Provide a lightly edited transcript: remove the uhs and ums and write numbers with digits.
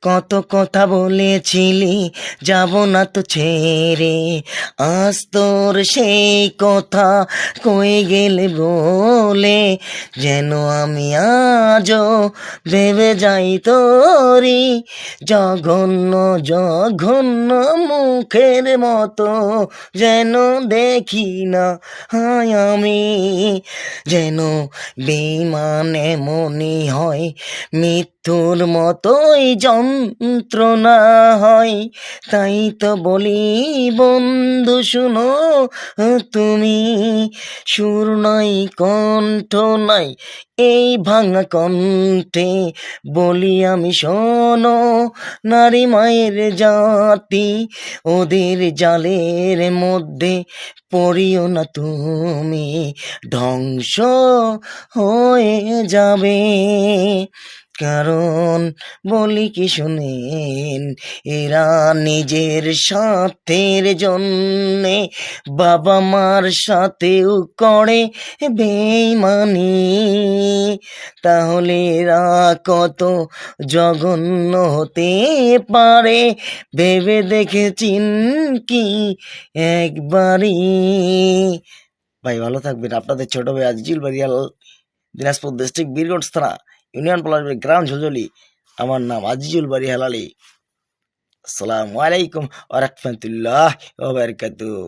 কত কথা বলেছিলি যাব না তো ছেড়ে, আজ তোর সেই কথা কয়ে গেলে বলে, যেন আমি আজও ভেবে যাই তোরি জঘন্য জঘন্য মুখের মতো যেন দেখি না হায় আমি, যেন বেইমানে মনে হয় মৃত্যুর মতোই যন্ত্রণা হয়। তাই তো বলি বন্ধু শুনো তুমি, সুর নাই কণ্ঠ নাই এই ভাঙা কণ্ঠে, বলি আমি শোনো নারী মায়ের জাতি, ওদের জালের মধ্যে পড়িও না তুমি, ধ্বংস হয়ে যাবে। কারণ বলি কি শুনেন, এরা নিজের স্বার্থের জন্যে বাবা মার সাথেও করে বেইমানি, তাহলে এরা কত জঘন্য হতে পারে ভেবে দেখেছিন কি একবারই? ভাই ভালো থাকবেন, আপনাদের ছোট ভাই আজিজুল বারিয়াল, দিনাজপুর ডিস্ট্রিক্ট বীরগঞ্জ থানা, ইউনিয়ন পলাশবাড়ি, গ্রাম ঝুলঝুলি। আমার নাম আজিজুল বারিয়াল আলী। আসসালামু আলাইকুম ওয়া রাহমাতুল্লাহি ওয়া বারাকাতুহু।